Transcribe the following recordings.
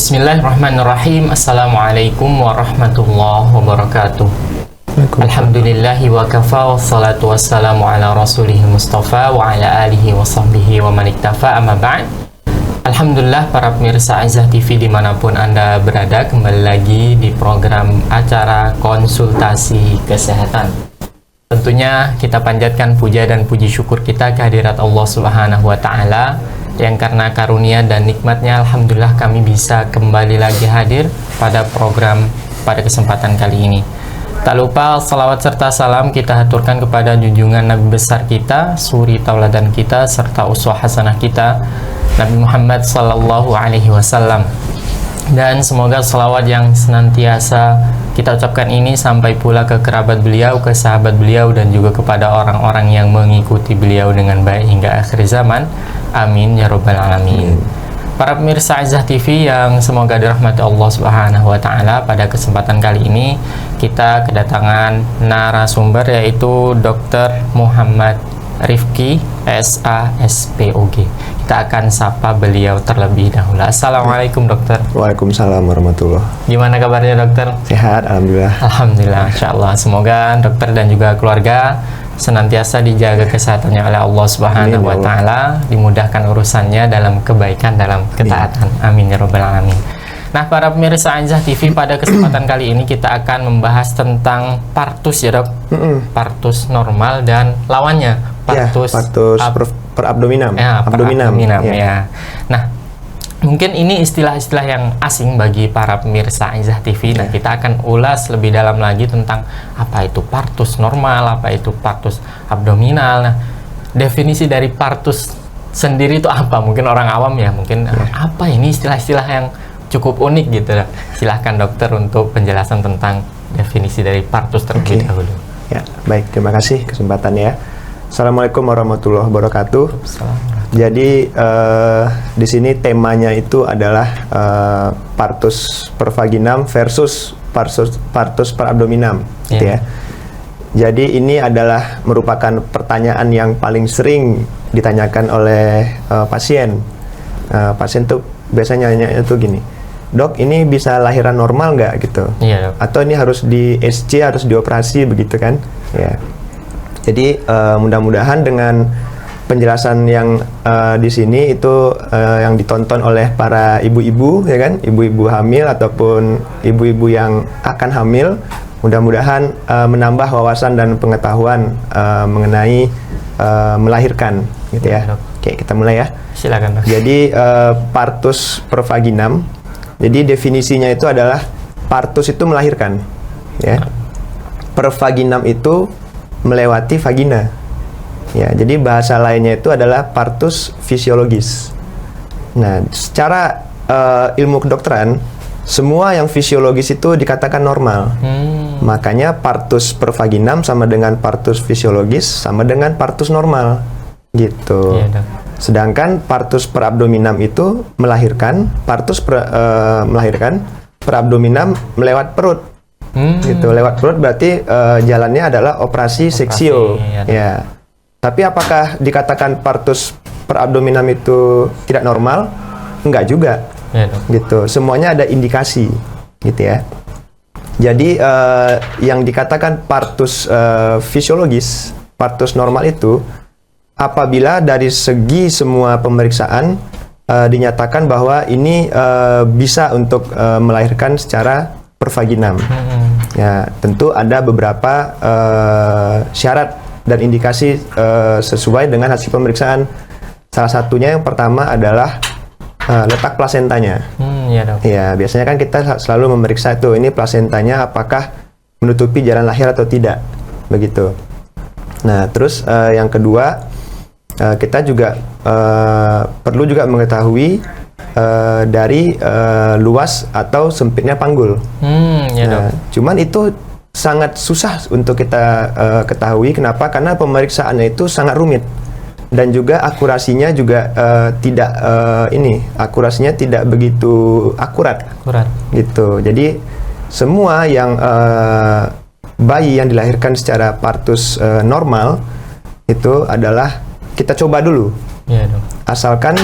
Bismillahirrahmanirrahim. Assalamualaikum warahmatullahi wabarakatuh. Alhamdulillahi wa kafa, wassalatu wassalamu ala rasulihil mustafa wa ala alihi wa sahbihi wa man iktafa, amma ba'd. Alhamdulillah, para pemirsa Aizah TV dimanapun Anda berada, kembali lagi di program acara konsultasi kesehatan. Tentunya kita panjatkan puja dan puji syukur kita kehadirat Allah Subhanahu wa Ta'ala, yang karena karunia dan nikmatnya alhamdulillah kami bisa kembali lagi hadir pada program pada kesempatan kali ini. Tak lupa salawat serta salam kita haturkan kepada junjungan Nabi besar kita, suri tauladan kita, serta uswah hasanah kita, Nabi Muhammad sallallahu alaihi wasallam. Dan semoga salawat yang senantiasa kita ucapkan ini sampai pula ke kerabat beliau, ke sahabat beliau, dan juga kepada orang-orang yang mengikuti beliau dengan baik hingga akhir zaman. Amin ya rabbal alamin. Para pemirsa Aizah TV yang semoga dirahmati Allah Subhanahu wa Ta'ala, pada kesempatan kali ini kita kedatangan narasumber, yaitu Dr. Muhammad Rifki SASPOG. Kita akan sapa beliau terlebih dahulu. Assalamualaikum dokter. Waalaikumsalam warahmatullahi. Gimana kabarnya dokter? Sehat, alhamdulillah. Alhamdulillah, insyaallah. Semoga dokter dan juga keluarga senantiasa dijaga kesehatannya oleh Allah Subhanahu wa Ta'ala, dimudahkan urusannya dalam kebaikan, dalam ketaatan. Amin ya rabbal alamin. Nah, para pemirsa Aizah TV, pada kesempatan kali ini kita akan membahas tentang partus ya dok. Partus normal dan lawannya, partus perabdominam. Abdominam ya. Nah, mungkin ini istilah-istilah yang asing bagi para pemirsa Aizah TV. Nah, kita akan ulas lebih dalam lagi tentang apa itu partus normal, apa itu partus abdominal. Nah, definisi dari partus sendiri itu apa? Mungkin orang awam ya, mungkin apa ini istilah-istilah yang cukup unik gitu. Silahkan dokter untuk penjelasan tentang definisi dari partus terlebih dahulu. Ya, baik, terima kasih kesempatannya. Assalamualaikum warahmatullahi wabarakatuh. Jadi di sini temanya itu adalah partus pervaginam versus partus perabdominam, gitu ya. Jadi ini adalah merupakan pertanyaan yang paling sering ditanyakan oleh pasien. Pasien tuh biasanya nanya itu gini, dok, ini bisa lahiran normal nggak gitu? Iya, dok. Atau ini harus di SC, harus dioperasi begitu kan? Ya. Jadi mudah-mudahan dengan penjelasan yang di sini itu yang ditonton oleh para ibu-ibu, ya kan, ibu-ibu hamil ataupun ibu-ibu yang akan hamil, mudah-mudahan menambah wawasan dan pengetahuan mengenai melahirkan, gitu ya. Oke, kita mulai ya. Silakan. Jadi partus pervaginam, jadi definisinya itu adalah partus itu melahirkan, ya. Pervaginam itu melewati vagina. Ya, jadi bahasa lainnya itu adalah partus fisiologis. Nah, secara ilmu kedokteran, semua yang fisiologis itu dikatakan normal. Makanya partus pervaginam sama dengan partus fisiologis sama dengan partus normal, gitu. Sedangkan partus perabdominam itu melahirkan, melahirkan, perabdominam melewat perut. Gitu, lewat perut berarti jalannya adalah operasi seksio. Ya. Tapi apakah dikatakan partus perabdominam itu tidak normal? Enggak juga. Gitu. Semuanya ada indikasi, gitu ya. Jadi yang dikatakan partus fisiologis, partus normal itu apabila dari segi semua pemeriksaan dinyatakan bahwa ini bisa untuk melahirkan secara pervaginam. Ya, tentu ada beberapa syarat dan indikasi sesuai dengan hasil pemeriksaan. Salah satunya yang pertama adalah letak plasentanya. Ya, biasanya kan kita selalu memeriksa itu, ini plasentanya apakah menutupi jalan lahir atau tidak, begitu. Nah, terus yang kedua, kita juga perlu juga mengetahui dari luas atau sempitnya panggul. Nah, cuman itu sangat susah untuk kita ketahui. Kenapa? Karena pemeriksaannya itu sangat rumit dan juga akurasinya juga akurasinya tidak begitu akurat. Gitu. Jadi semua yang bayi yang dilahirkan secara partus normal itu adalah kita coba dulu. Asalkan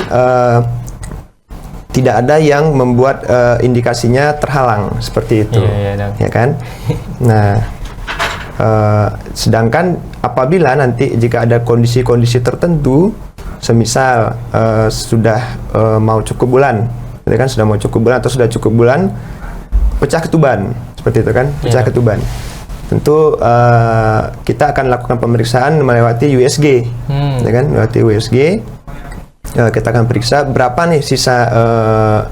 tidak ada yang membuat indikasinya terhalang seperti itu, ya kan? Nah, sedangkan apabila nanti jika ada kondisi-kondisi tertentu, semisal sudah mau cukup bulan, ya kan, sudah mau cukup bulan atau sudah cukup bulan, pecah ketuban, seperti itu kan, pecah ketuban. Tentu kita akan lakukan pemeriksaan melewati USG, ya kan, melewati USG. Kita akan periksa berapa nih sisa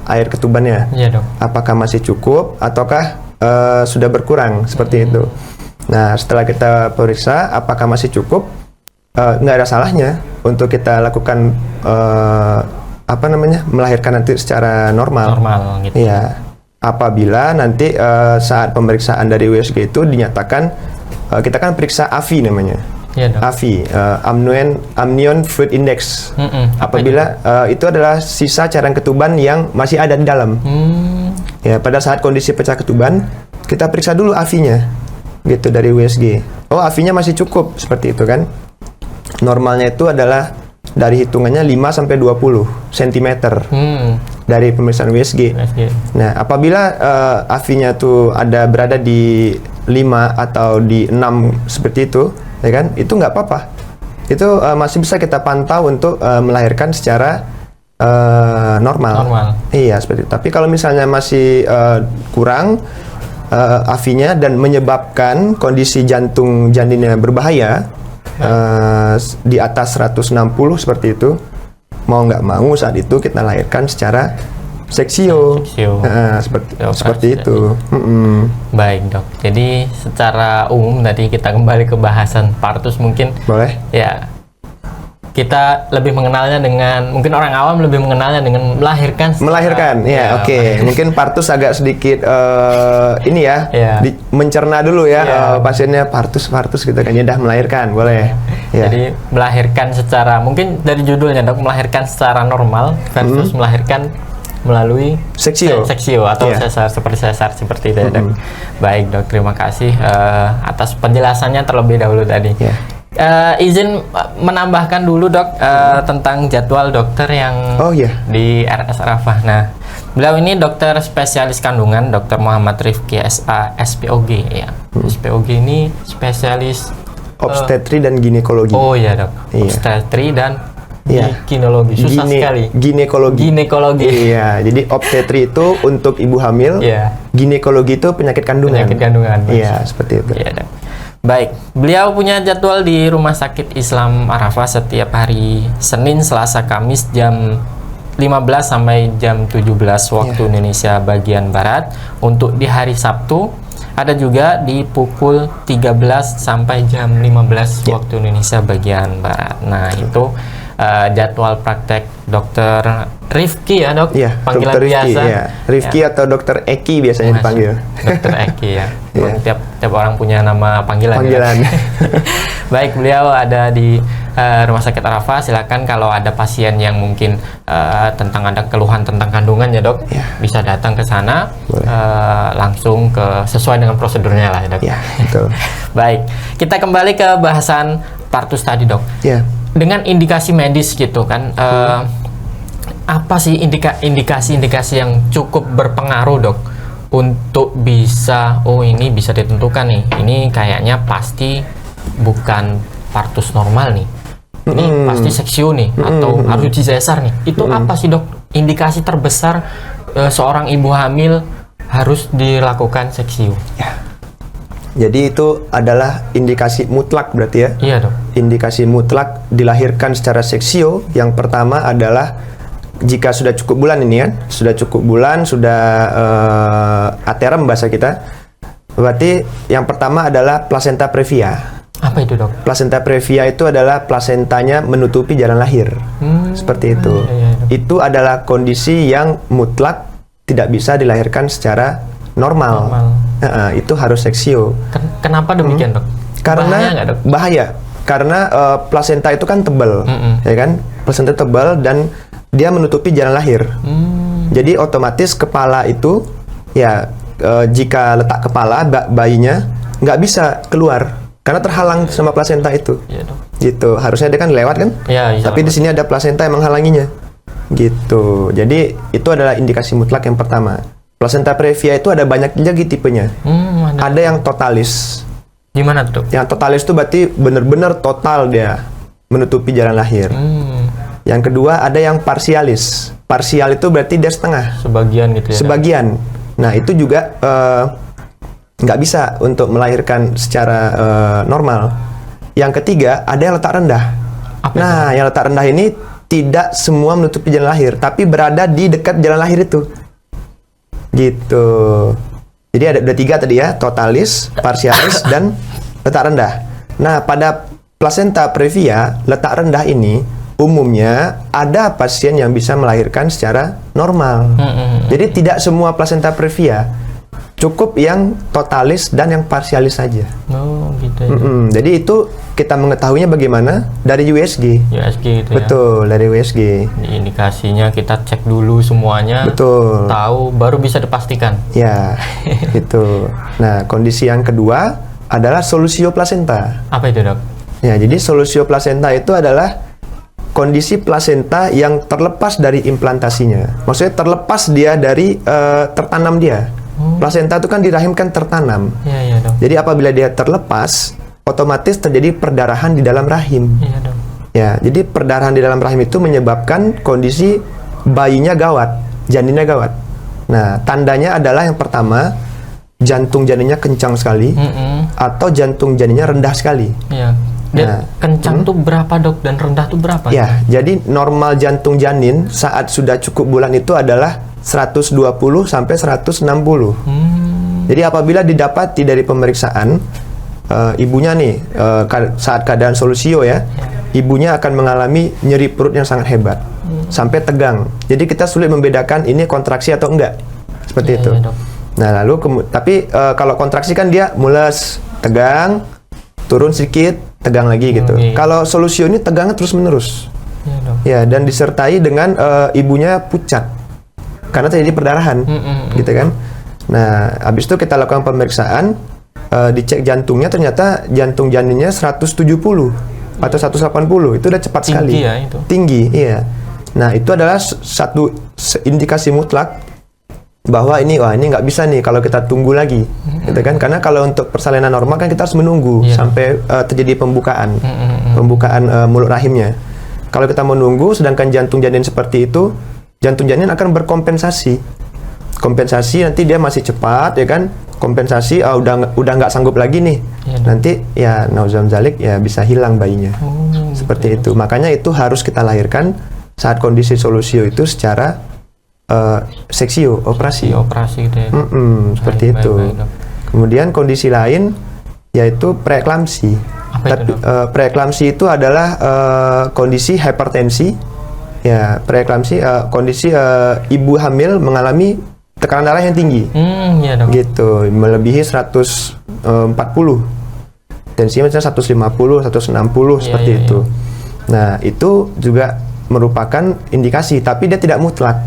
air ketubannya, Dok. apakah masih cukup ataukah sudah berkurang, seperti itu. Nah, setelah kita periksa apakah masih cukup, nggak ada salahnya untuk kita lakukan melahirkan nanti secara normal gitu. Ya, apabila nanti saat pemeriksaan dari USG itu dinyatakan, kita kan periksa AFI namanya. AFI, Amnion Fluid Index. Apabila itu adalah sisa cairan ketuban yang masih ada di dalam. Ya, pada saat kondisi pecah ketuban, kita periksa dulu AFI-nya, gitu, dari USG. Oh, AFI-nya masih cukup, seperti itu kan. Normalnya itu adalah dari hitungannya 5 sampai 20 cm dari pemeriksaan USG. Nah, apabila AFI-nya tuh berada di 5 atau di 6 seperti itu, ya kan, itu nggak apa-apa. Itu masih bisa kita pantau untuk melahirkan secara normal. Iya, seperti itu. Tapi kalau misalnya masih kurang AFI-nya dan menyebabkan kondisi jantung janinnya berbahaya, di atas 160 seperti itu, mau nggak mau saat itu kita lahirkan secara seksio. Seperti itu. Baik, Dok. Jadi secara umum tadi kita kembali ke bahasan partus, mungkin boleh ya, kita lebih mengenalnya dengan, mungkin orang awam lebih mengenalnya dengan melahirkan. Oke. Mungkin partus agak sedikit ini ya, mencerna dulu ya, pasiennya partus gitu kan, ya dah melahirkan, boleh. Jadi melahirkan secara, mungkin dari judulnya, Dok, melahirkan secara normal versus melahirkan melalui seksio atau sesar seperti itu, Dok. Baik, Dok, terima kasih atas penjelasannya terlebih dahulu tadi. Izin menambahkan dulu, Dok, tentang jadwal dokter yang di RS Arafah. Nah, beliau ini dokter spesialis kandungan, Dr. Muhammad Rifki SA SPOG ya. SPOG ini spesialis obstetri dan ginekologi. Oh iya, Dok. Obstetri dan gineologi. Susah sekali. Ginekologi. Iya, jadi obstetri itu untuk ibu hamil. Ginekologi itu penyakit kandungan. Iya, seperti itu. Iya, Dok. Baik, beliau punya jadwal di Rumah Sakit Islam Arafah setiap hari Senin, Selasa, Kamis jam 15 sampai jam 17 waktu Indonesia bagian Barat. Untuk di hari Sabtu ada juga di pukul 13 sampai jam 15 waktu Indonesia bagian Barat. Nah, itu jadwal praktek Dokter Rifki ya, Dok? Panggilan Dr. Rifki, biasa. Rifki atau Dokter Eki biasanya dipanggil. Dokter Eki ya. Tiap orang punya nama panggilan. Baik, beliau ada di Rumah Sakit Arafah. Silakan kalau ada pasien yang mungkin ada keluhan tentang kandungan ya, Dok, bisa datang ke sana langsung sesuai dengan prosedurnya lah, Dok. Betul. Baik, kita kembali ke bahasan partus tadi, Dok. Dengan indikasi medis gitu kan, apa sih indikasi-indikasi yang cukup berpengaruh, Dok, untuk bisa, ini bisa ditentukan nih, ini kayaknya pasti bukan partus normal nih, ini pasti seksio nih, atau harus disesar nih. Itu apa sih, Dok, indikasi terbesar seorang ibu hamil harus dilakukan seksio? Jadi itu adalah indikasi mutlak berarti ya? Iya, Dok. Indikasi mutlak dilahirkan secara seksio. Yang pertama adalah jika sudah cukup bulan ini kan, sudah cukup bulan, sudah aterem bahasa kita. Berarti yang pertama adalah placenta previa. Apa itu, Dok? Placenta previa itu adalah plasentanya menutupi jalan lahir. Seperti itu. Itu adalah kondisi yang mutlak tidak bisa dilahirkan secara normal. Itu harus seksio. Kenapa demikian, Dok? Karena bahaya. Karena plasenta itu kan tebal, ya kan? Plasenta tebal dan dia menutupi jalan lahir. Jadi otomatis kepala itu, jika letak kepala bayinya nggak bisa keluar karena terhalang sama plasenta itu. Gitu. Harusnya dia kan lewat kan? Tapi di sini ada plasenta yang menghalanginya. Gitu. Jadi itu adalah indikasi mutlak yang pertama. Plasenta previa itu ada banyak lagi tipenya. Ada yang totalis. Gimana tuh? Yang totalis itu berarti benar-benar total dia menutupi jalan lahir. Yang kedua ada yang parsialis. Parsial itu berarti dia setengah. Sebagian gitu ya? Sebagian. Nah itu juga nggak bisa untuk melahirkan secara normal. Yang ketiga ada yang letak rendah. Nah yang letak rendah ini tidak semua menutupi jalan lahir, tapi berada di dekat jalan lahir itu. Gitu. Jadi ada 3 tadi ya, totalis, parsialis, dan letak rendah. Nah, pada plasenta previa, letak rendah ini umumnya ada pasien yang bisa melahirkan secara normal. Jadi tidak semua plasenta previa, cukup yang totalis dan yang parsialis saja. Oh, gitu ya. Jadi itu kita mengetahuinya bagaimana? Dari USG. USG itu Betul, dari USG. Indikasinya kita cek dulu semuanya. Betul. Tahu, baru bisa dipastikan. Ya, gitu. Nah, kondisi yang kedua adalah solusio plasenta. Apa itu, Dok? Ya, jadi solusio plasenta itu adalah kondisi plasenta yang terlepas dari implantasinya. Maksudnya terlepas dia dari tertanam dia. Plasenta itu kan di rahim kan tertanam. Iya, Dok. Jadi apabila dia terlepas, otomatis terjadi perdarahan di dalam rahim. Iya, Dok. Ya, jadi perdarahan di dalam rahim itu menyebabkan kondisi bayinya gawat, janinnya gawat. Nah, tandanya adalah yang pertama, jantung janinnya kencang sekali, atau jantung janinnya rendah sekali. Iya. Dan kencang tuh berapa, Dok? Dan rendah tuh berapa? Ya, jadi normal jantung janin saat sudah cukup bulan itu adalah 120 sampai 160. Jadi apabila didapati dari pemeriksaan ibunya nih saat keadaan solusio ya, ibunya akan mengalami nyeri perut yang sangat hebat sampai tegang. Jadi kita sulit membedakan ini kontraksi atau enggak. Seperti itu. Dok. Nah, lalu tapi kalau kontraksi kan dia mules, tegang, turun sedikit, tegang lagi gitu. Kalau solusio ini tegangnya terus-menerus. Iya, Dok. Ya, dan disertai dengan ibunya pucat karena terjadi perdarahan, gitu kan. Nah, habis itu kita lakukan pemeriksaan, dicek jantungnya, ternyata jantung janinnya 170 atau 180, itu udah cepat sekali. Tinggi ya itu? Tinggi, iya. Nah, itu adalah satu indikasi mutlak bahwa ini nggak bisa nih kalau kita tunggu lagi, gitu kan? Karena kalau untuk persalinan normal kan kita harus menunggu sampai terjadi pembukaan mulut rahimnya. Kalau kita menunggu, sedangkan jantung janin seperti itu, jantung janin akan berkompensasi. Kompensasi nanti dia masih cepat, ya kan? Kompensasi udah nggak sanggup lagi nih. Nanti ya nauzam zalik ya bisa hilang bayinya. Seperti itu. Makanya itu harus kita lahirkan saat kondisi solusio itu secara seksio, operasi. Operasi gitu ya. Seperti itu. Baik. Kemudian kondisi lain yaitu preeklamsi. Preeklamsi itu adalah kondisi hipertensi. Ya, preeklamsi kondisi ibu hamil mengalami tekanan darah yang tinggi. Iya, Dok. Gitu, melebihi 140. Tensinya misalnya 150, 160 seperti itu. Nah, itu juga merupakan indikasi, tapi dia tidak mutlak.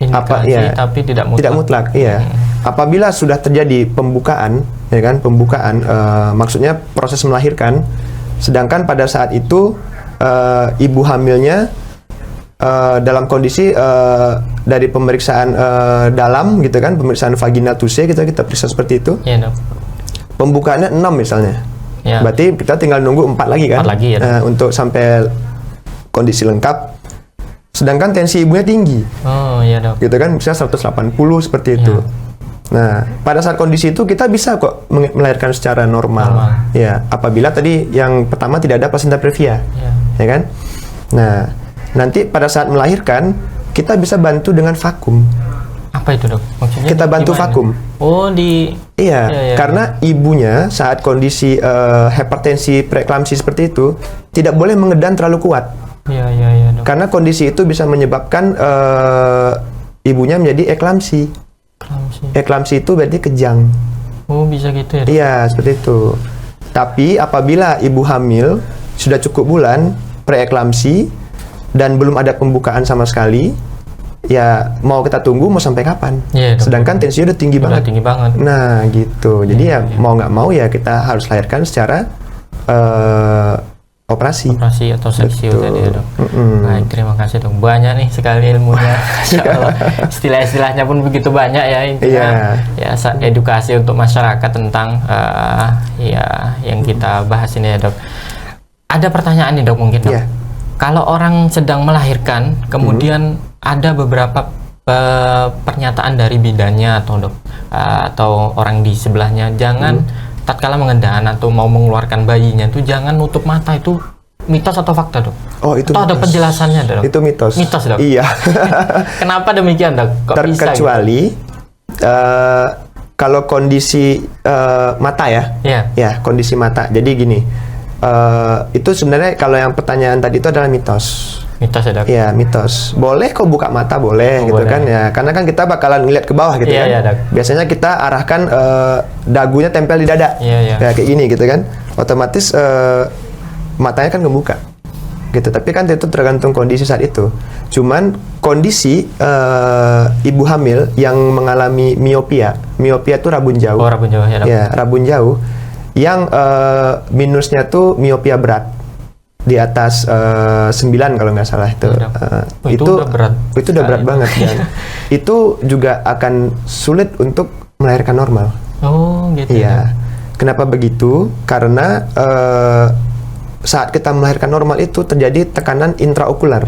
Tapi tidak mutlak. Tidak mutlak, iya. Apabila sudah terjadi pembukaan, ya kan, maksudnya proses melahirkan, sedangkan pada saat itu ibu hamilnya dalam kondisi dari pemeriksaan dalam gitu kan, pemeriksaan vaginal tuse kita periksa seperti itu. Iya, Dok. Pembukaannya 6 misalnya. Ya. Berarti kita tinggal nunggu 4 lagi kan? 4 lagi ya. Untuk sampai kondisi lengkap. Sedangkan tensi ibunya tinggi. Oh, iya, Dok. Gitu kan, misalnya 180 seperti itu. Nah, pada saat kondisi itu kita bisa kok melahirkan secara normal. Ya, apabila tadi yang pertama tidak ada plasenta previa. Ya kan? Nah, nanti pada saat melahirkan kita bisa bantu dengan vakum. Apa itu, Dok? Maksudnya kita bantu gimana? vakum. Oh, Iya, karena ibunya saat kondisi hipertensi preeklamsi seperti itu tidak boleh mengedan terlalu kuat. Iya, Dok. Karena kondisi itu bisa menyebabkan ibunya menjadi eklamsi. Eklamsi itu berarti kejang. Oh, bisa gitu ya, Dok? Iya, seperti itu. Tapi apabila ibu hamil sudah cukup bulan preeklamsi dan belum ada pembukaan sama sekali, ya mau kita tunggu mau sampai kapan? Sedangkan tensinya udah tinggi banget. Tinggi banget. Nah, gitu. Jadi mau nggak mau ya kita harus lahirkan secara operasi. Operasi atau seksi Betul. tadi ya dok. Baik, terima kasih dok. Banyak nih sekali ilmunya. Masya Allah. Istilah-istilahnya pun begitu banyak ya intinya. Ya edukasi untuk masyarakat tentang ya yang kita bahas ini ya dok. Ada pertanyaan nih dok mungkin dok. Kalau orang sedang melahirkan, kemudian ada beberapa pernyataan dari bidannya atau dok atau orang di sebelahnya, jangan tatkala mengendaan atau mau mengeluarkan bayinya itu jangan nutup mata, itu mitos atau fakta dok? Oh itu atau mitos. ada penjelasannya dok? Itu mitos. Mitos dok? Iya. Kenapa demikian dok? Kok Terkecuali bisa, kalau kondisi mata ya, ya kondisi mata. Jadi gini, itu sebenarnya kalau yang pertanyaan tadi itu adalah mitos. Mitos ya dok? Ya mitos. Boleh kok buka mata boleh gitu boleh. kan ya, karena kan kita bakalan ngeliat ke bawah gitu kan. Iya, dok. Biasanya kita arahkan dagunya tempel di dada, ya kayak gini gitu kan. Otomatis matanya kan kebuka gitu. Tapi kan itu tergantung kondisi saat itu. Cuman kondisi ibu hamil yang mengalami miopia itu rabun jauh. Oh, rabun jauh ya dok? Ya, rabun jauh. Yang minusnya tuh miopia berat di atas 9 kalau nggak salah itu. Itu udah berat. Itu udah berat banget dan itu juga akan sulit untuk melahirkan normal. Oh gitu. Iya. Kenapa begitu? Karena saat kita melahirkan normal itu terjadi tekanan intraokular,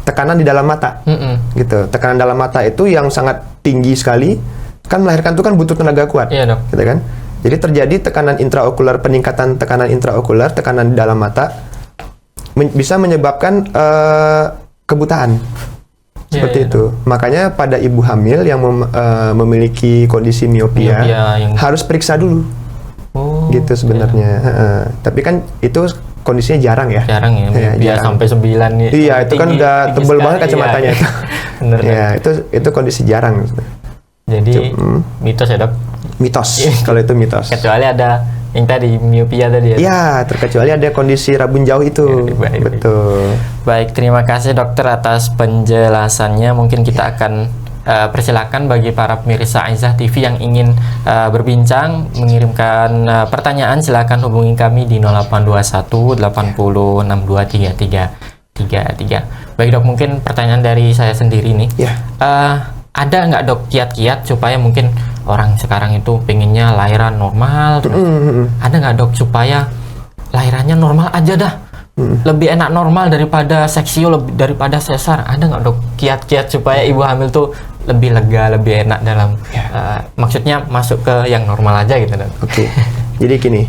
tekanan di dalam mata, gitu. Tekanan dalam mata itu yang sangat tinggi sekali. Kan melahirkan itu kan butuh tenaga kuat, dok. gitu kan? Jadi terjadi tekanan intraokular, peningkatan tekanan intraokular, tekanan di dalam mata bisa menyebabkan kebutaan. Seperti itu. Makanya pada ibu hamil yang memiliki kondisi miopia harus periksa dulu. Oh, gitu sebenarnya. Tapi kan itu kondisinya jarang ya. Jarang ya. Jarang. Sampai 9 nih. Iya, itu kan udah tebel banget kacamatanya itu. Bener. Ya, itu kondisi jarang. Jadi mitos ya dok? Mitos. Kalau itu mitos. Kecuali ada yang tadi miopia tadi ya? Iya, terkecuali ada kondisi rabun jauh itu. Baik. Betul. Baik, terima kasih dokter atas penjelasannya. Mungkin kita akan persilakan bagi para pemirsa Aizah TV yang ingin berbincang, mengirimkan pertanyaan, silakan hubungi kami di 0821 80 62 33. Baik dok, mungkin pertanyaan dari saya sendiri nih. Ada nggak dok kiat-kiat supaya mungkin orang sekarang itu pengennya lahiran normal, terus ada nggak dok supaya lahirannya normal aja dah, lebih enak normal daripada seksio, lebih daripada sesar? Ada nggak dok kiat-kiat supaya ibu hamil tuh lebih lega, lebih enak dalam maksudnya masuk ke yang normal aja gitu dok? Oke. Jadi gini,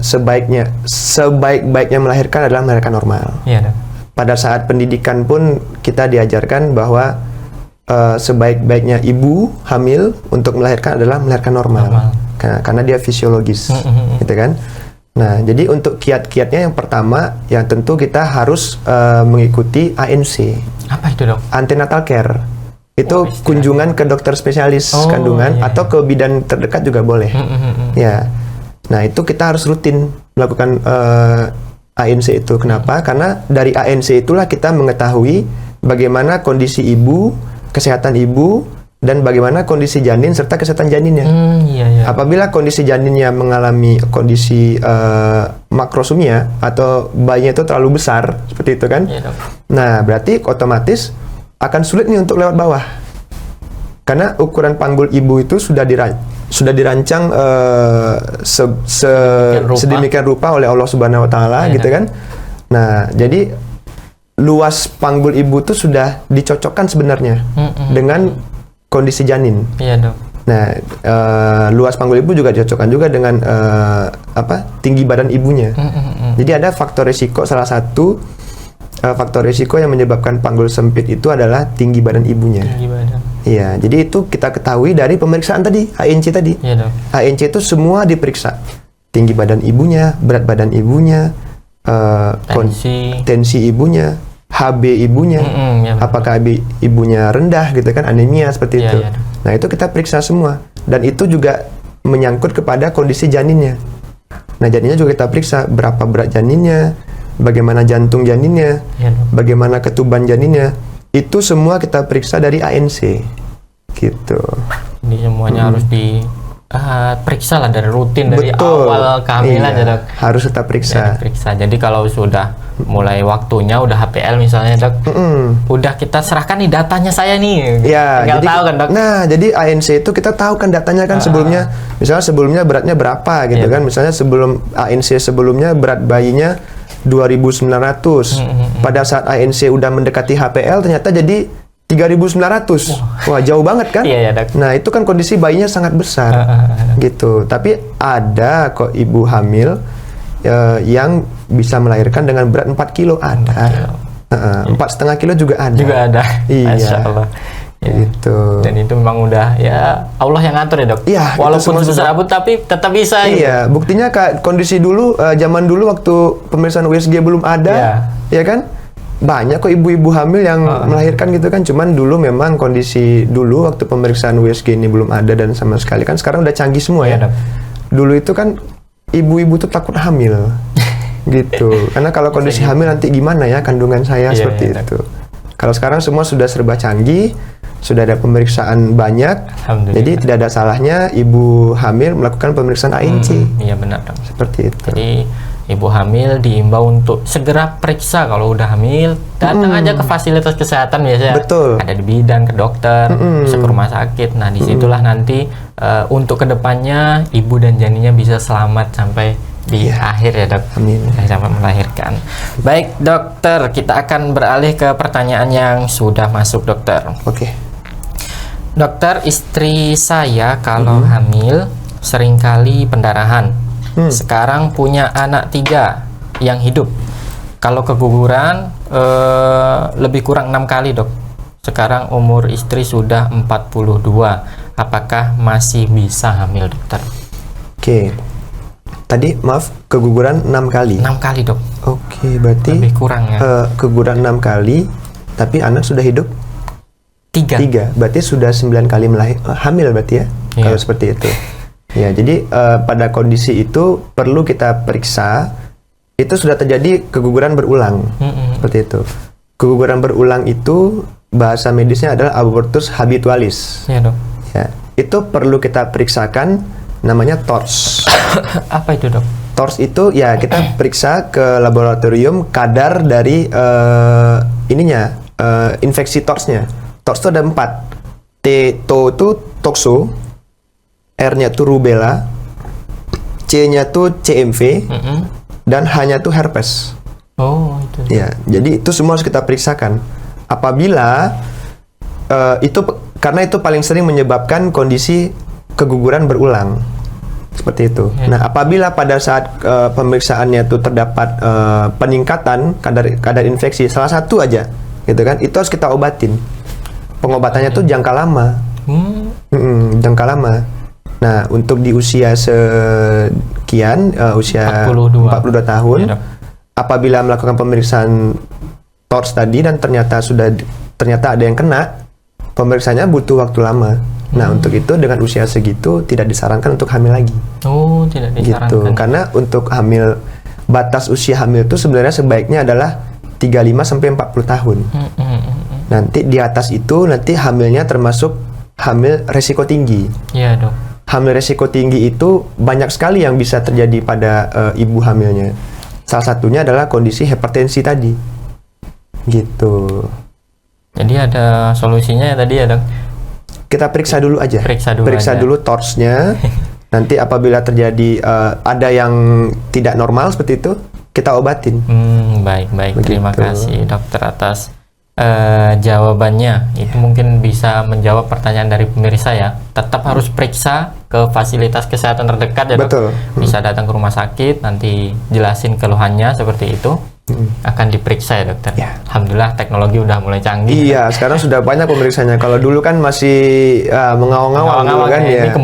sebaik-baiknya melahirkan adalah melahirkan normal. Iya dok. Pada saat pendidikan pun kita diajarkan bahwa sebaik-baiknya ibu hamil untuk melahirkan adalah melahirkan normal. Karena dia fisiologis, gitu kan. Nah, jadi untuk kiat-kiatnya yang pertama, yang tentu kita harus mengikuti ANC. Apa itu dok? Antenatal care. Itu kunjungan ke dokter spesialis kandungan atau ke bidan terdekat juga boleh. Ya. Nah, itu kita harus rutin melakukan ANC itu. Kenapa? Karena dari ANC itulah kita mengetahui bagaimana kondisi ibu, kesehatan ibu, dan bagaimana kondisi janin serta kesehatan janinnya. Apabila kondisi janinnya mengalami kondisi makrosomia atau bayinya itu terlalu besar seperti itu kan, nah berarti otomatis akan sulit nih untuk lewat bawah, karena ukuran panggul ibu itu sudah dirancang sedemikian rupa oleh Allah Subhanahu Wa Taala, gitu kan. Nah jadi luas panggul ibu itu sudah dicocokkan sebenarnya dengan kondisi janin. Iya dok. Nah, luas panggul ibu juga dicocokkan juga dengan tinggi badan ibunya. Jadi ada faktor risiko, salah satu faktor risiko yang menyebabkan panggul sempit itu adalah tinggi badan ibunya. Tinggi badan. Iya, jadi itu kita ketahui dari pemeriksaan tadi, ANC tadi. Iya dok. ANC itu semua diperiksa. Tinggi badan ibunya, berat badan ibunya, tensi ibunya, HB ibunya, apakah HB ibunya rendah gitu kan, anemia seperti itu. Nah itu kita periksa semua, dan itu juga menyangkut kepada kondisi janinnya. Nah janinnya juga kita periksa, berapa berat janinnya, bagaimana jantung janinnya, bagaimana ketuban janinnya, itu semua kita periksa dari ANC gitu. Jadi semuanya harus periksa lah dari rutin dari Betul. awal kehamilan ya dok. Harus tetap periksa. Periksa. Jadi kalau sudah mulai waktunya udah HPL misalnya dok, udah kita serahkan nih datanya saya nih. Ya, tinggal jadi, tahu kan dok. Nah, jadi ANC itu kita tahu kan datanya kan sebelumnya, misalnya sebelumnya beratnya berapa gitu Iya. kan, misalnya sebelum ANC sebelumnya berat bayinya 2.900. Pada saat ANC udah mendekati HPL ternyata jadi 3.900. Wah, jauh banget kan? Iya ya dok. Nah, itu kan kondisi bayinya sangat besar. Gitu. Tapi ada kok ibu hamil yang bisa melahirkan dengan berat 4 kilo ada. 4,5 kilo juga ada. Juga ada. Iya. Masya Allah. Ya. Gitu. Dan itu memang udah ya Allah yang ngatur ya dok. Iya, itu Walaupun semua sebesar sudah- apapun tapi tetap bisa. gitu. Iya, buktinya kondisi dulu zaman dulu waktu pemeriksaan USG belum ada, ya kan? Banyak kok ibu-ibu hamil yang melahirkan gitu kan. Cuman dulu memang kondisi dulu waktu pemeriksaan USG ini belum ada dan sama sekali kan sekarang udah canggih semua Iya, ya. dok. Dulu itu kan ibu-ibu tuh takut hamil. Gitu. Karena kalau kondisi hamil nanti gimana ya kandungan saya Iya, seperti iya, itu. Kalau sekarang semua sudah serba canggih, sudah ada pemeriksaan banyak. Alhamdulillah. Jadi tidak ada salahnya ibu hamil melakukan pemeriksaan ANC. Iya benar dok. Seperti itu. Jadi ibu hamil diimbau untuk segera periksa kalau udah hamil, datang aja ke fasilitas kesehatan biasanya. Betul. Ada di bidan, ke dokter, bisa ke rumah sakit. Nah disitulah nanti untuk kedepannya ibu dan janinnya bisa selamat sampai di akhir ya dok. Amin. Sampai melahirkan. Baik dokter, kita akan beralih ke pertanyaan yang sudah masuk dokter. Oke. Dokter, istri saya kalau hamil seringkali pendarahan. Sekarang punya anak 3 yang hidup. Kalau keguguran lebih kurang 6 kali dok. Sekarang umur istri sudah 42. Apakah masih bisa hamil dokter? Oke. Tadi maaf keguguran 6 kali. 6 kali dok. Oke, berarti Lebih kurang ya. keguguran 6 kali tapi anak sudah hidup 3. 3. Berarti sudah 9 kali hamil berarti ya. Iya. Kalau seperti itu. Ya, jadi pada kondisi itu perlu kita periksa itu sudah terjadi keguguran berulang. Seperti itu. Keguguran berulang itu bahasa medisnya adalah abortus habitualis. Ya dok. Ya, itu perlu kita periksakan namanya TORS. Apa itu dok? TORS itu ya kita periksa ke laboratorium kadar dari infeksi TORS-nya. TORS itu ada 4. T-to itu toxo, R-nya tuh rubella, C-nya tuh CMV, dan H-nya tuh herpes. Oh itu. Ya, jadi itu semua harus kita periksakan. Apabila karena itu paling sering menyebabkan kondisi keguguran berulang. Seperti itu. Nah, apabila pada saat pemeriksaannya itu terdapat peningkatan kadar infeksi salah satu aja, gitu kan? Itu harus kita obatin. Pengobatannya tuh jangka lama. Jangka lama. Nah, untuk di usia sekian, usia 42 tahun, Ya, dok. apabila melakukan pemeriksaan TORS tadi dan ternyata ada yang kena, pemeriksaannya butuh waktu lama. Nah, untuk itu dengan usia segitu tidak disarankan untuk hamil lagi. Oh, tidak disarankan. Gitu. Karena untuk hamil, batas usia hamil itu sebenarnya sebaiknya adalah 35 sampai 40 tahun. Nanti di atas itu nanti hamilnya termasuk hamil resiko tinggi. Iya dok. Hamil resiko tinggi itu banyak sekali yang bisa terjadi pada ibu hamilnya. Salah satunya adalah kondisi hipertensi tadi. Gitu. Jadi ada solusinya ya tadi ya dok. Kita periksa dulu aja. Periksa dulu aja. TORS-nya. Nanti apabila terjadi ada yang tidak normal seperti itu, kita obatin. Baik. Begitu. Terima kasih dokter atas jawabannya. Itu mungkin bisa menjawab pertanyaan dari pemirsa ya. Tetap harus periksa ke fasilitas kesehatan terdekat ya dok. Betul. Bisa datang ke rumah sakit, nanti jelasin keluhannya seperti itu. Akan diperiksa ya dokter. Ya. Alhamdulillah teknologi udah mulai canggih. Iya, sekarang sudah banyak pemeriksanya. Kalau dulu kan masih mengawang-awang dulu kan ya. Ini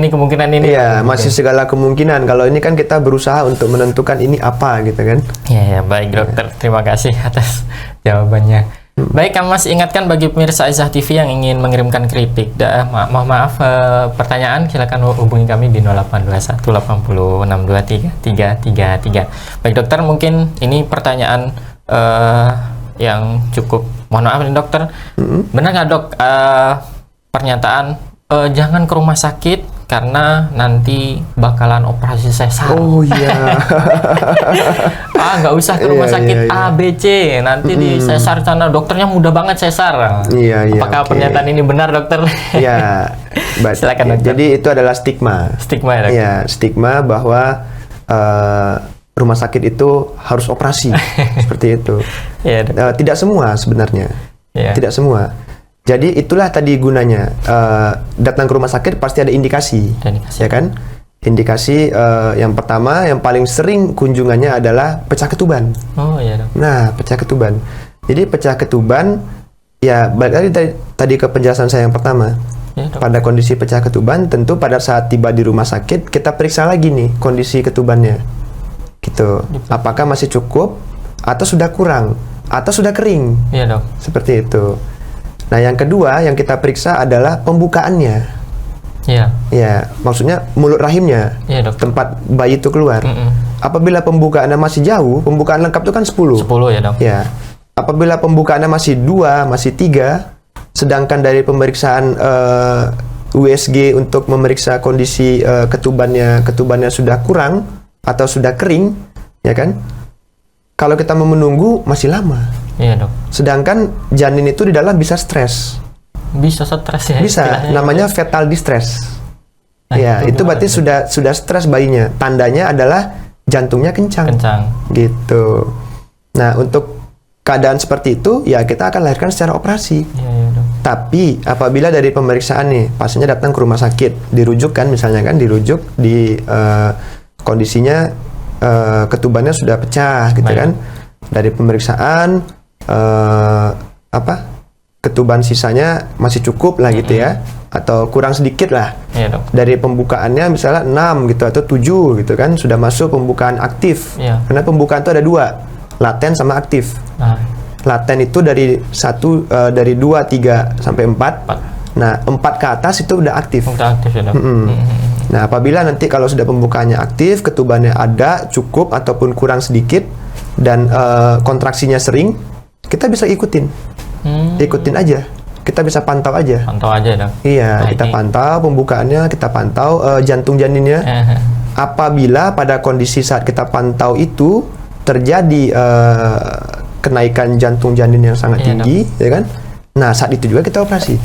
kemungkinan ini. Iya, masih segala kemungkinan. Kalau ini kan kita berusaha untuk menentukan ini apa gitu kan. Ya, baik dokter. Terima kasih atas jawabannya. Baik, kami masih ingatkan bagi pemirsa Aisyah TV yang ingin mengirimkan kritik. Mohon maaf, pertanyaan silakan hubungi kami di 0821 80 623 333. Baik dokter, mungkin ini pertanyaan yang cukup, mohon maaf nih dokter. Benar nggak dok pernyataan jangan ke rumah sakit karena nanti bakalan operasi sesar. Oh iya. Nggak usah ke rumah Iya, sakit iya, iya. A, B, C. Nanti di sesar sana dokternya mudah banget sesar. Iya, Apakah oke. pernyataan ini benar, dokter? Ya, Silakan, dokter. jadi itu adalah stigma. Stigma ya, dokter? Ya, stigma bahwa rumah sakit itu harus operasi seperti itu. Iya, dok. Tidak semua sebenarnya. Iya. Tidak semua. Jadi itulah tadi gunanya. Datang ke rumah sakit pasti ada indikasi, Ada indikasi. ya kan? Indikasi yang pertama, yang paling sering kunjungannya adalah pecah ketuban. Oh iya, dok. Nah, pecah ketuban. Jadi pecah ketuban, ya balik lagi tadi ke penjelasan saya yang pertama. Iya, dok. Pada kondisi pecah ketuban, tentu pada saat tiba di rumah sakit, kita periksa lagi nih kondisi ketubannya. Gitu. Apakah masih cukup, atau sudah kurang, atau sudah kering. Iya, dok. Seperti itu. Nah, yang kedua yang kita periksa adalah pembukaannya. Iya. Ya, maksudnya mulut rahimnya, Iya, dok. tempat bayi itu keluar. Apabila pembukaannya masih jauh, pembukaan lengkap itu kan 10. 10 ya, dok. Ya. Apabila pembukaannya masih 2, masih 3, sedangkan dari pemeriksaan USG untuk memeriksa kondisi ketubannya sudah kurang atau sudah kering, ya kan? Kalau kita mau menunggu masih lama. Iya, dok. Sedangkan janin itu di dalam bisa stres. Bisa stres ya? Bisa, istilahnya. namanya fetal distress. Nah, Ya, itu gimana, berarti dok? sudah stres bayinya. Tandanya adalah jantungnya kencang. Kencang. Gitu. Nah, untuk keadaan seperti itu, ya kita akan lahirkan secara operasi. Iya, iya, dok. Tapi apabila dari pemeriksaan nih, pasiennya datang ke rumah sakit, dirujuk kan misalnya kan, dirujuk di kondisinya ketubannya sudah pecah gitu Baik. kan. Dari pemeriksaan ketuban sisanya masih cukup lah gitu ya, atau kurang sedikit lah. Iya, dok. Dari pembukaannya misalnya 6 gitu atau 7 gitu kan, sudah masuk pembukaan aktif. Iya. Karena pembukaan itu ada 2, laten sama aktif. Nah, Laten itu dari 2, 3 sampai 4. 4. Nah, 4 ke atas itu udah aktif. udah aktif ya, dok. Nah, apabila nanti kalau sudah pembukaannya aktif, ketubannya ada, cukup ataupun kurang sedikit, dan kontraksinya sering, kita bisa ikutin. Ikutin aja. Kita bisa pantau aja. Pantau aja, dok. Iya, Nah, kita ini- pantau pembukaannya, kita pantau jantung janinnya. Apabila pada kondisi saat kita pantau itu terjadi kenaikan jantung janin yang sangat Iya, tinggi, ya kan? Nah, saat itu juga kita operasi.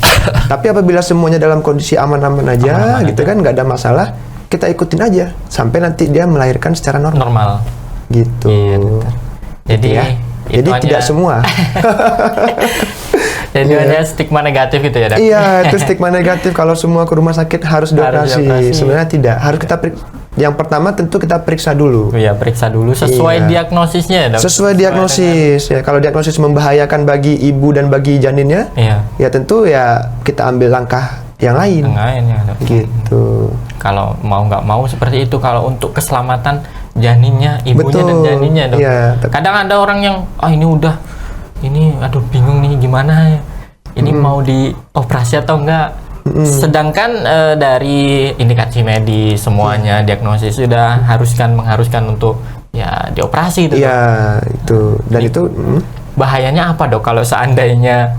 Tapi apabila semuanya dalam kondisi aman-aman aja, Aman-aman gitu aja. kan, nggak ada masalah, kita ikutin aja sampai nanti dia melahirkan secara normal. Normal. Gitu. Iya, dokter. Jadi, ya. itu Jadi hanya- tidak semua. Jadi hanya stigma negatif gitu ya, dok? Iya, itu stigma negatif kalau semua ke rumah sakit harus dioperasi. dioperasi. Sebenarnya tidak. Harus kita yang pertama tentu kita periksa dulu. Iya, periksa dulu sesuai Iya. diagnosisnya ya, dok? Sesuai diagnosis. Ya, kalau diagnosis membahayakan bagi ibu dan bagi janinnya, Iya. ya tentu ya kita ambil langkah yang lain. Yang lain ya, dok. Gitu. Kalau mau nggak mau seperti itu, kalau untuk keselamatan janinnya, ibunya dan Betul. janinnya, dok. Iya. Kadang ada orang yang, ini aduh bingung nih gimana ya. Ini mau dioperasi atau enggak. Sedangkan dari indikasi medis semuanya diagnosis sudah mengharuskan untuk ya dioperasi itu. Dok. Iya, itu. Dan itu Bahayanya apa, dok, kalau seandainya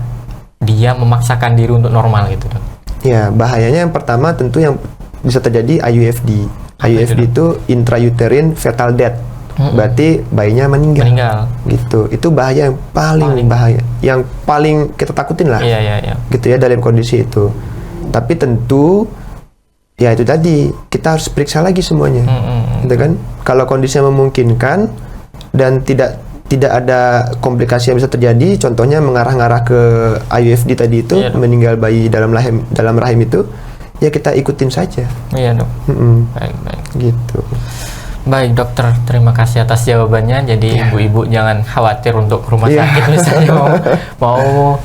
dia memaksakan diri untuk normal gitu, dok? ya bahayanya yang pertama tentu yang bisa terjadi IUFD. IUFD itu intrauterine fetal death. Berarti bayinya meninggal. Gitu. Itu bahaya yang paling bahaya. Yang paling kita takutin lah. Iya. Gitu ya dalam kondisi itu. Tapi tentu ya itu tadi kita harus periksa lagi semuanya. Gitu kan? Kalau kondisinya memungkinkan dan tidak ada komplikasi yang bisa terjadi, contohnya mengarah-ngarah ke IUFD tadi itu, Iya, dok. meninggal bayi dalam rahim itu, ya kita ikutin saja. Iya, dok. Mm-mm. Baik. Gitu. Baik, dokter, terima kasih atas jawabannya. Jadi ibu-ibu jangan khawatir untuk ke rumah Iya. sakit misalnya mau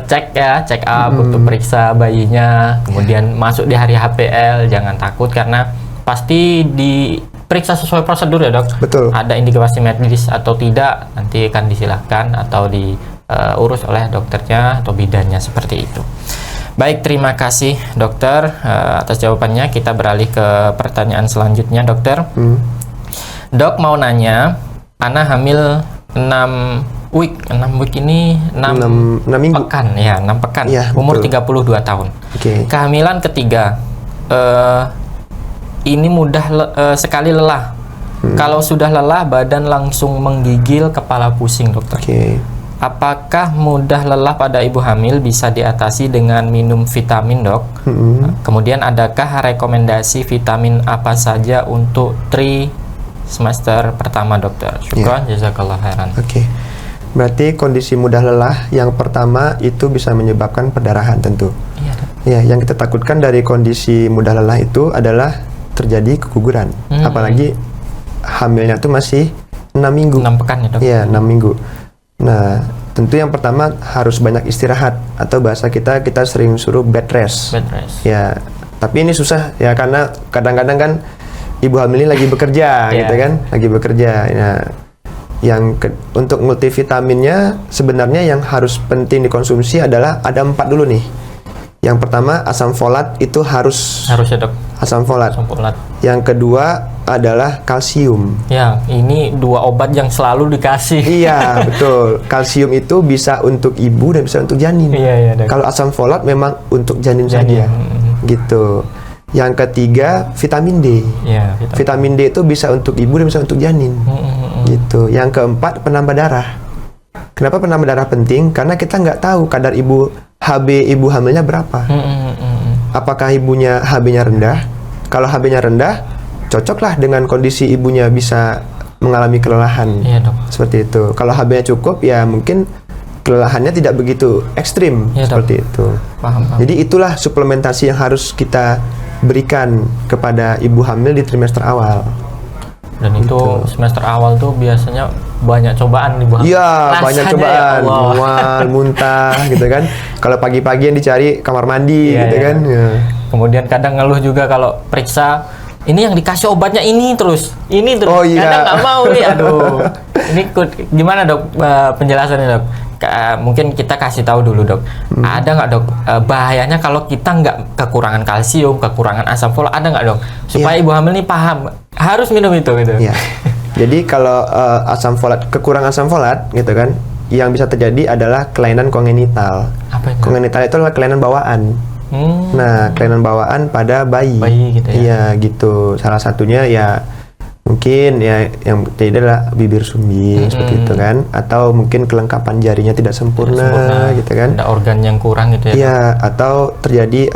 check up untuk periksa bayinya, kemudian masuk di hari HPL, jangan takut karena pasti diperiksa sesuai prosedur ya, dok. Betul. Ada indikasi medis atau tidak, nanti akan disilahkan atau diurus oleh dokternya atau bidannya seperti itu. Baik, terima kasih dokter atas jawabannya. Kita beralih ke pertanyaan selanjutnya, dokter. Dok mau nanya, Ana hamil 6 week ini 6 6 minggu. pekan ya, 6 pekan. Iya, Umur betul. 32 tahun. Oke. Kehamilan ketiga. ini mudah sekali lelah. Kalau sudah lelah, badan langsung menggigil, kepala pusing, dokter. Oke. Apakah mudah lelah pada ibu hamil bisa diatasi dengan minum vitamin, dok? Kemudian adakah rekomendasi vitamin apa saja untuk trimester pertama, dokter? Syukran, jazakallah khairan. Oke. Berarti kondisi mudah lelah yang pertama itu bisa menyebabkan perdarahan tentu. Iya, dok. Ya, yang kita takutkan dari kondisi mudah lelah itu adalah terjadi keguguran. Apalagi hamilnya itu masih 6 minggu. 6 pekan ya, dok? Iya, 6 minggu. Nah, tentu yang pertama harus banyak istirahat, atau bahasa kita sering suruh bed rest. Bed rest. Ya, tapi ini susah ya, karena kadang-kadang kan ibu hamil ini lagi bekerja gitu kan, lagi bekerja. Nah, untuk multivitaminnya sebenarnya yang harus penting dikonsumsi adalah ada 4 dulu nih. Yang pertama, asam folat itu harus ya, dok. Asam folat. Asam folat. Yang kedua adalah kalsium. Ya, ini 2 obat yang selalu dikasih. Iya, betul. Kalsium itu bisa untuk ibu dan bisa untuk janin. Iya, dok. Kalau asam folat memang untuk janin saja. Gitu. Yang ketiga, vitamin D. Ya, vitamin D itu bisa untuk ibu dan bisa untuk janin. Gitu. Yang keempat, penambah darah. Kenapa penambah darah penting? Karena kita nggak tahu kadar HB ibu hamilnya berapa. Apakah ibunya HB-nya rendah? Kalau HB-nya rendah, cocoklah dengan kondisi ibunya bisa mengalami kelelahan. Iya, dok. Seperti itu. Kalau HB-nya cukup, ya mungkin kelelahannya tidak begitu ekstrim. Iya, seperti dok. itu. Paham. Jadi itulah suplementasi yang harus kita berikan kepada ibu hamil di trimester awal. Dan itu semester awal tuh biasanya banyak cobaan nih, Bu. Iya, banyak cobaan, ya mual, muntah, gitu kan. Kalau pagi-pagi yang dicari kamar mandi, gitu kan. Ya. Kemudian kadang ngeluh juga kalau periksa, ini yang dikasih obatnya ini terus. Oh, iya. Kadang nggak mau nih, aduh. Ini gimana, dok, penjelasannya, dok? Mungkin kita kasih tahu dulu, dok. Ada nggak, dok, bahayanya kalau kita nggak kekurangan kalsium, kekurangan asam folat, ada nggak, dok? Supaya ibu hamil ini paham harus minum itu, gitu. Iya. Jadi kalau kekurangan asam folat, gitu kan, yang bisa terjadi adalah kelainan kongenital. Apa itu? Kongenital itu adalah kelainan bawaan. Nah, kelainan bawaan pada bayi. Bayi, gitu ya? Iya, gitu. Salah satunya ya mungkin ya yang terjadi adalah bibir sumbing seperti itu kan, atau mungkin kelengkapan jarinya tidak sempurna, gitu kan. Ada organ yang kurang gitu ya. Iya, atau terjadi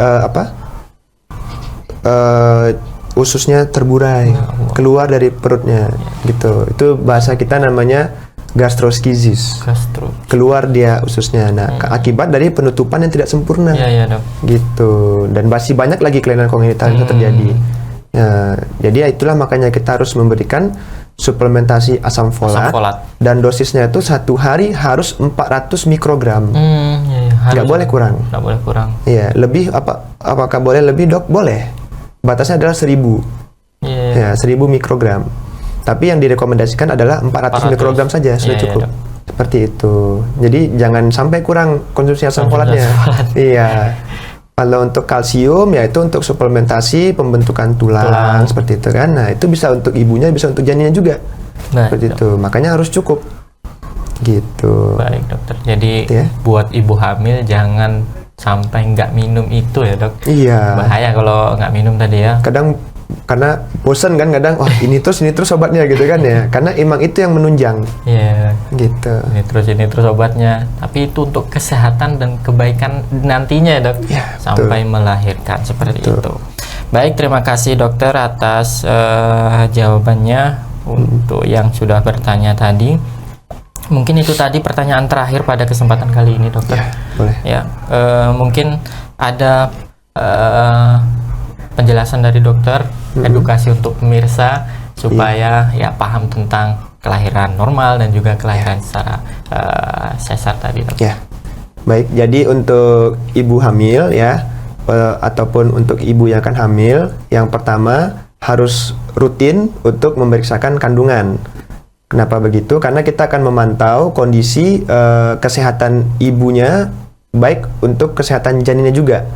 ususnya terburai, keluar dari perutnya, gitu. Itu bahasa kita namanya gastroskisis. Keluar dia ususnya. Nah, akibat dari penutupan yang tidak sempurna. Iya, dok. Gitu. Dan masih banyak lagi kelainan kongenital yang terjadi. Ya, jadi itulah makanya kita harus memberikan suplementasi asam folat. Dan dosisnya itu 1 hari harus 400 mikrogram. Nggak boleh kurang. Nggak boleh kurang. Iya, lebih apakah boleh lebih, dok? Boleh. Batasnya adalah 1000. Ya, 1000 mikrogram. Tapi yang direkomendasikan adalah 400 mikrogram saja, sudah cukup. Dok. Seperti itu. Jadi jangan sampai kurang konsumsi asam folatnya. Iya. Kalau untuk kalsium, yaitu untuk suplementasi pembentukan tulang seperti itu kan. Nah, itu bisa untuk ibunya, bisa untuk janinnya juga. Nah, seperti itu. Makanya harus cukup. Gitu. Baik, dokter. Jadi buat ibu hamil jangan sampai nggak minum itu ya, dok. Iya. Bahaya kalau nggak minum tadi ya. Kadang karena bosan kan, kadang ini terus obatnya gitu kan ya. Karena emang itu yang menunjang. Iya. Gitu. Ini terus obatnya. Tapi itu untuk kesehatan dan kebaikan nantinya, dok. Ya, sampai melahirkan seperti itu. Baik, terima kasih dokter atas jawabannya untuk yang sudah bertanya tadi. Mungkin itu tadi pertanyaan terakhir pada kesempatan kali ini, dokter. Ya, boleh. Ya, mungkin ada penjelasan dari dokter, edukasi untuk pemirsa supaya ya paham tentang kelahiran normal dan juga kelahiran secara sesar tadi, dokter. Ya. Baik, jadi untuk ibu hamil ya, ataupun untuk ibu yang akan hamil, yang pertama harus rutin untuk memeriksakan kandungan. Kenapa begitu? Karena kita akan memantau kondisi kesehatan ibunya, baik untuk kesehatan janinnya juga.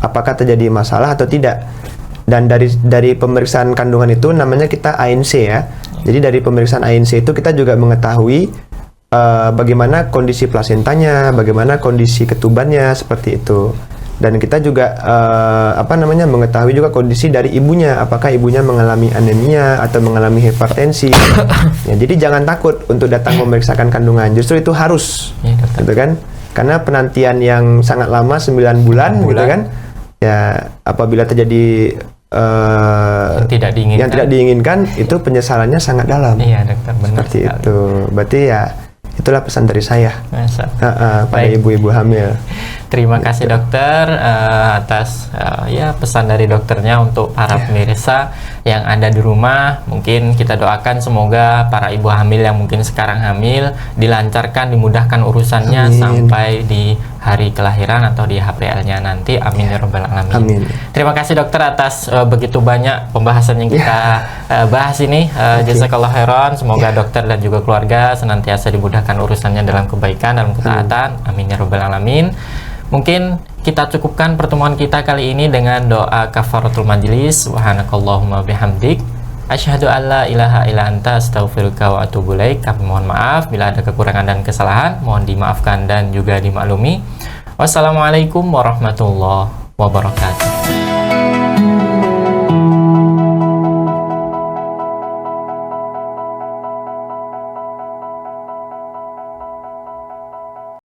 Apakah terjadi masalah atau tidak? Dan dari pemeriksaan kandungan itu namanya kita ANC ya. Jadi dari pemeriksaan ANC itu kita juga mengetahui bagaimana kondisi plasentanya, bagaimana kondisi ketubannya, seperti itu. Dan kita juga mengetahui juga kondisi dari ibunya, apakah ibunya mengalami anemia atau mengalami hipertensi. Ya, jadi jangan takut untuk datang memeriksakan kandungan. Justru itu harus, gitu kan? Karena penantian yang sangat lama 9 bulan, gitu kan? Ya, apabila terjadi yang tidak diinginkan, itu penyesalannya sangat dalam. Iya, dokter, benar seperti sekali. itu. Berarti ya itulah pesan dari saya pada ibu-ibu hamil. Terima kasih dokter atas pesan dari dokternya untuk para pemirsa yang ada di rumah. Mungkin kita doakan semoga para ibu hamil yang mungkin sekarang hamil dilancarkan, dimudahkan urusannya sampai di hari kelahiran atau di HPL-nya nanti. Amin ya rabbal alamin. Amin. Terima kasih dokter atas begitu banyak pembahasan yang kita bahas ini. Jazakallah khairan. Semoga dokter dan juga keluarga senantiasa dimudahkan urusannya dalam kebaikan, dalam ketaatan. Amin ya rabbal alamin. Mungkin kita cukupkan pertemuan kita kali ini dengan doa kafaratul majlis. Subhanakallahumma bihamdik, asyhadu an la ilaha illa anta, astaghfiruka wa atubu ilaik. Kami mohon maaf bila ada kekurangan dan kesalahan, mohon dimaafkan dan juga dimaklumi. Wassalamualaikum warahmatullahi wabarakatuh.